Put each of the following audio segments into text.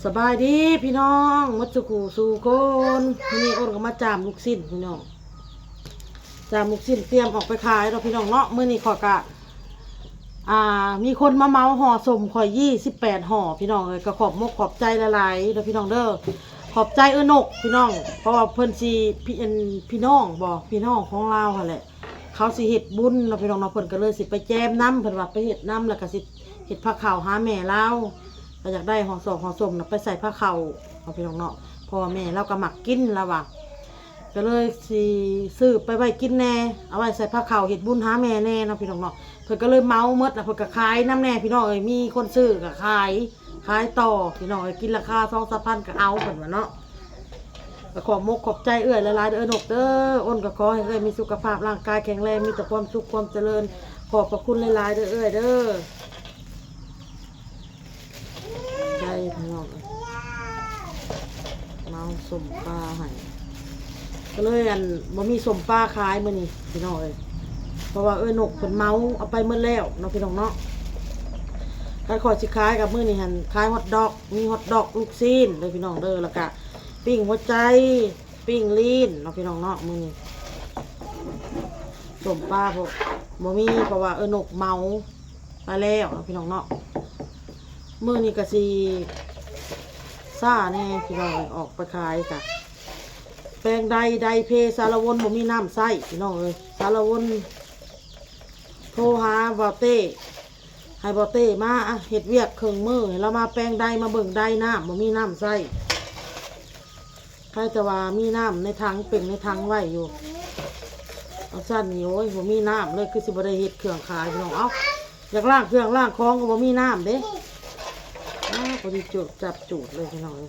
สบายดีพี่น้องมัจจุกูสู่คนวันนี้อ้นก็มาจามลูกชิ้นพี่น้องจามลูกชิ้นเตรียมออกไปขายเราพี่น้องเนาะมื้อนี้ขอกะมีคนมาเมาห่อสมข่อย28ห่อพี่น้องเลยก็ขอบมกขอบใจหลายๆเด้อพี่น้องเด้อขอบใจนกพี่น้องเพราะว่าเพิ่นสิพี่น้องบอกพี่น้องของเราหั่นแหละเขาสิเฮ็ดบุญเราพี่น้องเนาะเพิ่นก็เลยสิไปแจมน้ำเพิ่นว่าไปเฮ็ดน้ำแล้วก็สิเฮ็ดผ้าขาวหาแม่เราก็อยากได้ห่อสมนะไปใส่ผ้าเข่าเอาพี่น้องเนาะพ่อแม่เราก็หมักกินแล้วว่ะก็เลยสิซื้อไปไว้กินแน่เอาไว้ใส่ผ้าเข่าเห็ดบุญหาแม่แน่เนาะพี่น้องเนาะเพิ่นก็เลยเมาเมดแล้วเพิ่นก็ขายน้ำแน่พี่น้องเอ้ยมีคนซื้อก็ขายต่อพี่น้องเอ้ยกินราคา2-3 พันก็เอาเพิ่นว่าเนาะก็ขอบมกขอบใจหลายๆเด้อนกเด้ออ้นก็ขอให้มีสุขภาพร่างกายแข็งแรงมีแต่ความสุขความเจริญขอบพระคุณหลายๆเด้อเด้อได้พี่น้องเมาสมปลาให้ก็เลยบ่มีสมปลาขายมื้อนี้พี่น้องเอ้ยเพราะว่านกเพิ่นเมาเอาไปหมดแล้วเนาะพี่น้องเนาะการขอสิขายกับมื้อนี้หั่นขายฮอทดอกมีฮอทดอกลูกชิ้นเด้อพี่น้องเด้อแล้วก็ปิ้งหัวใจปิ้งลีนเนาะพี่น้องเนาะมื้อนี้สมปลาบ่มีเพราะว่านกเมาไปแล้วเนาะพี่น้องเนาะมื้อนี้ก็สิซ่าแน่พี่น้องออกไปขายค่ะแปลงใดเพสารวนบ่มีน้ำใส่พี่น้องเอ้ยสารวนโทรหาบอเต้ให้บอเต้มาเฮ็ดเวียกเครื่องมือแล้วมาแปลงใดมาเบิ่งใดน้ำบ่มีน้ำใส่ใครแต่ว่ามีน้ำในถังเป่งในถังไว้อยู่เอาสั้นนี่โอ้ยบ่มีน้ำเลยคือสิบ่ได้เฮ็ดเครื่องขายพี่น้องเอ้าอยากล้างเครื่องล้างของก็บ่มีน้ำเด้พอดีจุดจับจูดเลยพี่น้อง4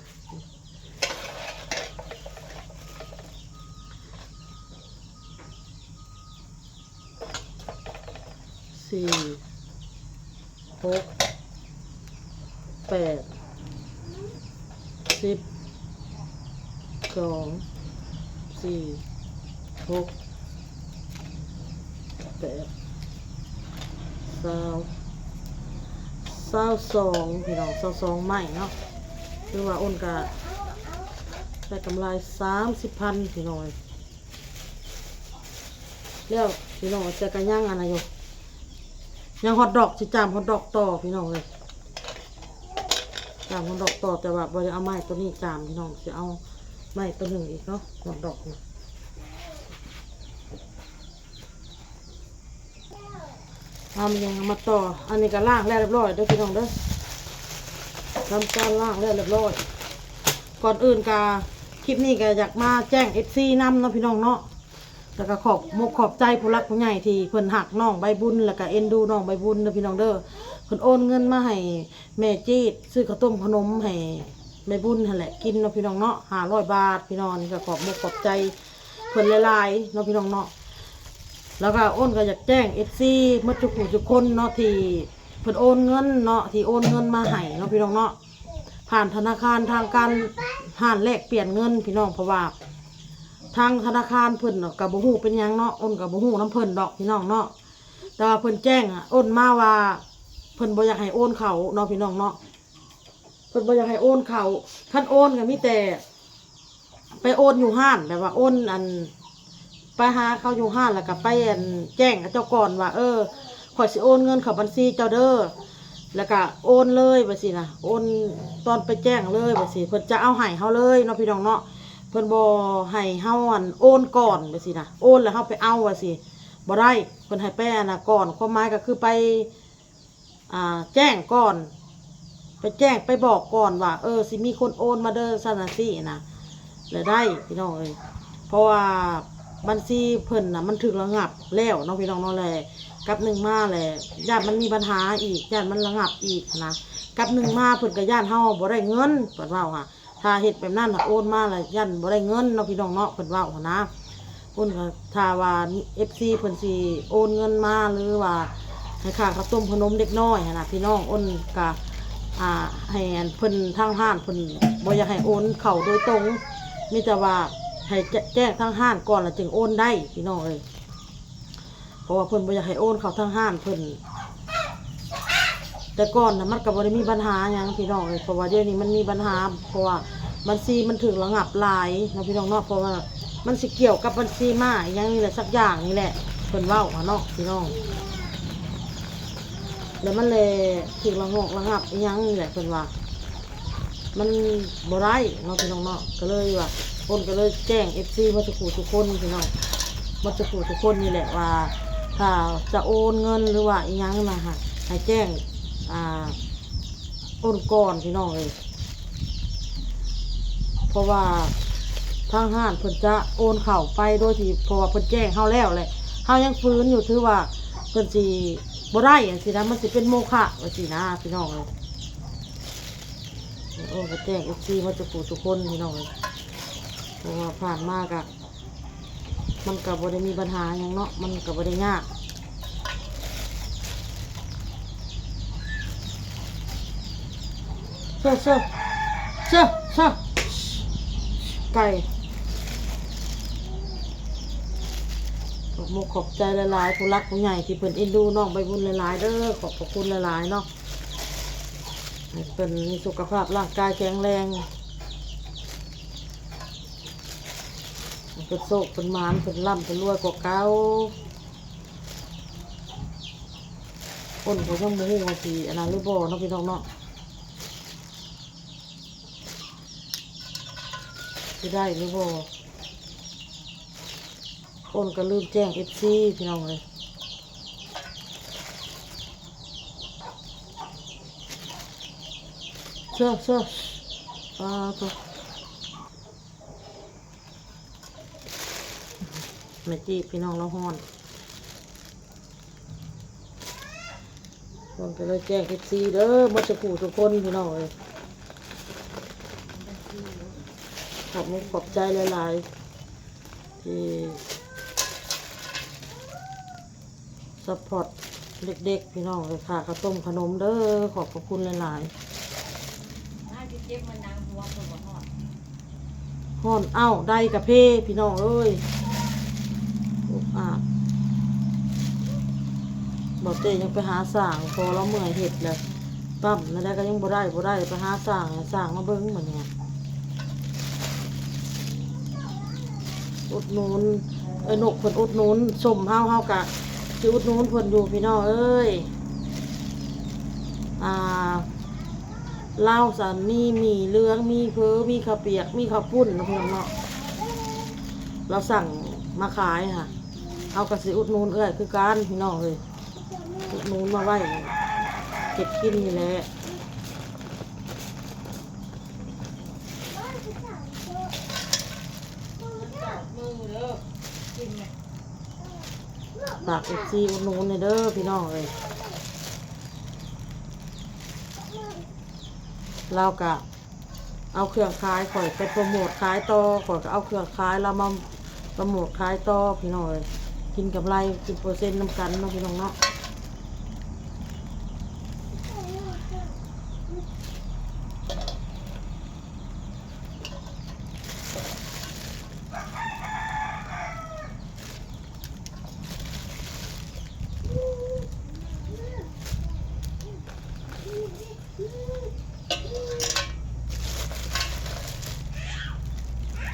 6 8 10 2 4 6 8 22พี่น้อง22ไม้เนาะคือว่าอ้นก็ได้กำไร30,000พี่น้องแล้วพี่น้องจะกันย่างอะไรอยู่ยังฮอตดอกสิจามฮอตดอกต่อพี่น้องเลยจามฮอตดอกต่อแต่ว่าบ่ได้เอาไม้ตัวนี้จามพี่น้องจะเอาไม้ตัวหนึ่งอีกเนาะฮอตดอกมันยังมาต่ออันนี้ก็ล่างแล้วเรียบร้อยเด้อพี่น้องเด้อทำการล่างแล้วเรียบร้อยก่อนอื่นกาคลิปนี้ก็อยากมาแจ้ง FC นำเนาะพี่น้องเนาะแล้วก็ขอบใจผู้รักผู้ใหญ่ที่เพิ่นหักน้องใบบุญแล้วก็เอ็นดูน้องใบบุญเด้อพี่น้องเด้อเพิ่นโอนเงินมาให้แม่จีดซื้อข้าวต้มขนมให้ใบบุญนั่นแหละกินเนาะพี่น้องเนาะ500 บาทพี่น้องนี่ก็ขอบใจเพิ่นหลายๆเนาะพี่น้องเนาะแล้วก็อ้นก็อยากแจ้ง FC มัดทุกคนเนาะที่เพิ่นโอนเงินเนาะที่โอนเงินมาให้เนาะพี่น้องเนาะผ่านธนาคารทางการห้านแลกเปลี่ยนเงินพี่น้องเพราะว่าทางธนาคารเพิ่นเนาะกับบ่ฮู้เป็นหยังเนาะอ้นกับบ่ฮู้น้ำเพิ่นดอกพี่น้องเนาะแต่ว่าเพิ่นแจ้งอ้นมาว่าเพิ่นบ่อยากให้โอนเขาเนาะพี่น้องเนาะเพิ่นบ่อยากให้โอนเขาท่านโอนก็มีแต่ไปโอนอยู่ห้านแบบว่าโอนไปหาเขาอยู่ห้านแล้วก็ไปแจ้งกับเจ้าก่อนว่าข่อยสิโอนเงินเข้าบัญชีเจ้าเด้อแล้วก็โอนเลยไปสินะโอนตอนไปแจ้งเลยไปสิเพิ่นจะเอาให้เฮาเลยเนาะพี่น้องเนาะเพิ่นบ่ให้เฮาโอนก่อนไปสินะโอนแล้วเฮาไปเอาว่าสิบ่ได้เพิ่นให้ไปก่อนความหมายก็คือไปแจ้งก่อนไปแจ้งไปบอกก่อนว่าสิมีคนโอนมาเด้อซั่นน่ะสินะแล้วได้พี่น้องเอ้ยเพราะว่าบัญชีเพิ่นน่ะมันถึกระงับแล้วเนาะพี่น้องเนาะแหละกับหนึ่งมาแหละญาติมันมีปัญหาอีกญาติมันระงับอีกนะกับหนึ่งมาเพิ่นก็ญาติเฮาบ่ได้เงินเพิ่นว่าค่ะถ้าเฮ็ดแบบนั้นโอนมาแล้วญาติบ่ได้เงินเนาะพี่น้องเนาะเพิ่นว่านะเพิ่นก็ถ้าว่า FC เพิ่นสิโอนเงินมาหรือว่าให้ค่าข้าวต้มขนมเด็กน้อยนะพี่น้องอ้นก็ให้เพิ่นทางห้านเพิ่นบ่อยากให้โอนเข้าโดยตรงมีแต่ว่าให้แจ้งทางห้านก่อนแล้วจึงโอนได้พี่น้องเอ้ยเพราะว่าเพิ่นบ่อยากให้โอนเข้าทางห้านเพิ่น แต่ก่อนนะมันก็บ่ได้มีปัญหาหยังพี่น้องเลยเพราะว่าเดี๋ยวนี้มันมีปัญหาเพราะว่าบัญชีมันถึงระงับหลายนะพี่น้องเนาะเพราะว่ามันสิเกี่ยวกับบัญชีมาอหยังนี่แหละสักอย่างนี่แหละเพิ่นเว้าเนาะพี่น้องแล้วมันเลยถึงระงับอหยังนี่แหละเพิ่นว่ามันบ่ได้เนาะพี่น้องเนาะก็เลยว่าคนก็เลยแจ้ง FC มาทุกคนพี่น้องมาทุกคนนี่แหละว่าถ้าจะโอนเงินหรือว่าอีหยังนะฮะให้แจ้งโอนก่อนพี่น้องเลยเพราะว่าทางห้านเพิ่นจะโอนเข้าไปโดยที่เพราะว่าเพิ่นแจ้งเฮาแล้วแหละเฮายังฟื้นอยู่ถือว่าเพิ่นสิบ่ได้จังซี่นะมันสิเป็นโมฆะว่าซี่นะพี่น้องเลยโอ้ก็แจ้ง FC มาทุกคนพี่น้องเลยเพราะว่าผ่านมากอะมันก็บ่ได้มีปัญหาหยังเนาะมันก็บ่ได้ยากเชื่อไก่ขอบมุกขอบใจหลายๆผู้รักผู้ใหญ่ที่เพิ่นเอ็นดูน้องใบบุญหลายๆเด้อขอบคุณหลายๆเนาะให้เพิ่นมีสุขภาพร่างกายแข็งแรงเป็นโศกเป็นหมานเป็นร่ำเป็นรวยกว่าเก่าคนเขายังโมโหว่าสิอันนั้นหรือบ่เนาะพี่น้องเนาะสิได้หรือบ่คนก็ลืมแจ้ง FC พี่น้องเลยเชื่อตัวแม่จีพี่น้องเราฮ้อนคนก็เลยแจ้ง FC เด้อมาจะขู่ทุกคนพี่น้องเลยขอบคุณขอบใจหลายๆที่ซัพพอร์ตเด็กๆพี่น้องเลยค่ะข้าวต้มขนมเด้อขอบคุณหลายๆฮ้อนเอ้าได้กะเพพี่น้องเอ้ยบอกเต้ยังไปหาสร้างพอเราเมื่อยเห็ดเลยปั๊มนั่นได้ก็ยังบ่ได้ไปหาสร้างมาเบิ้งเหมือนเนี้ยอุดหนุนนกเพิ่นอุดหนุนสมเฮากะสิอุดหนุนเพิ่นอยู่พี่น้องเอ้ยเหล้าสันมีเลื้องมีเพ้อมีข้าวเปียกมีข้าวปุ้นนะพี่น้องเนาะเราสั่งมาขายค่ะเอากระสิอุดหนุนคือการพี่น้องเลยอุดหนุนมาไว้เก็บกินนี่แหละฝากFCอุดหนุนเด้อพี่น้องเลยเรากะเอาเครื่องขายข่อยไปโปรโมทขายต่อข่อยก็เอาเครื่องขายเรามาโปรโมทขายต่อพี่น้องเลยกินกำไรกินเปอร์เซ็นต์น้ำกันเนาะพี่น้องเนาะ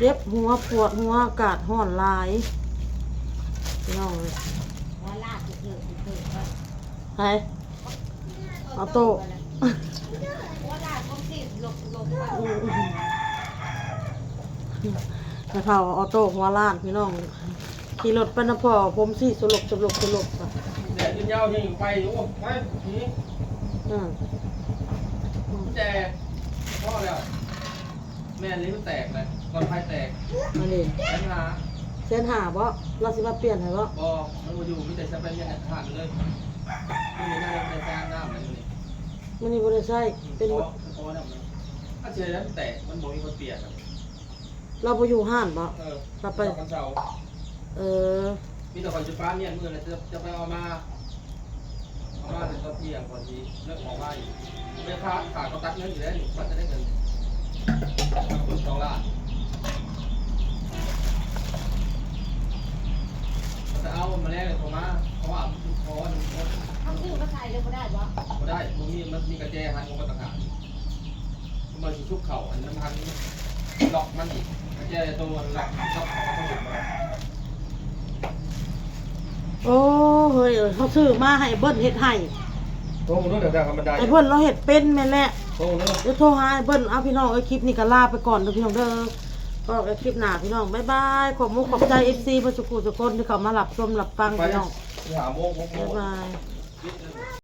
เจ็บหัวปวดหัวอากาศห้อนลายพี่น้องเลยใครออโต้จะเผาออโต้หัวล้านพี่น้องขี่รถไปนะพ่อผมสิสลบเดี๋ยวยืนยาวยังไปอยู่ไปนี่แต่พ่อแล้วแม่นี้มันแตกเลยก่อนไฟแตกมาเลยเส้นหาบ่เราสิมาเปลี่ยนให้บ่มันมาอยู่มีแต่จะเป็นอย่างนั้นขาดเลยนี่น่าจะเป็นแฟนน้ำอะไรนี่มันนี่บ่ได้ใช้เป็นพอแล้วถ้าเจอแล้วแตกมันบ่มีคนเปลี่ยนเราไปอยู่ห้านบ่เราไปวันเสาร์มีแต่คนจุดฟ้าเนี่ยมือจะไปเอามาเป็นตอนเที่ยงก่อนที่เลิกของว่าอยู่ไม่ขาดก็ตัดเงินอยู่แล้วนี่มันจะได้เงินคน2 ล้านจะเอามาแรกเลยผมมาเพราะว่าพอ เขาซื้อมาใส่เลยบ่ได้บ่ บ่ได้มันมีกระแจหันของมันต่างหากมันสิชุบเข่าอันนั้นหันล็อกมันอีกกระแจตัวล็อกเข่าต้องหยุดมา โอ้เฮ้ยเขาซื้อมาให้เบิ้ลเฮ็ดให้ โตมันรู้แต่ธรรมดา ไอ้เบิ้ลเราเฮ็ดเป็นแม่นแหละ โตมันรู้ เดี๋ยวโทรหาไอ้เบิ้ลเอาพี่น้องไอ้คลิปนี้ก็ลาไปก่อนเด้อพี่น้องเด้อก็ไอ้คลิปหน้าพี่น้องบ๊ายบายขอบมุกขอบใจ FC เพิ่นสุขุทุกคนที่เข้ามารับชมรับฟัง ไป พี่น้อง หาโมง บ๊ายบาย โมง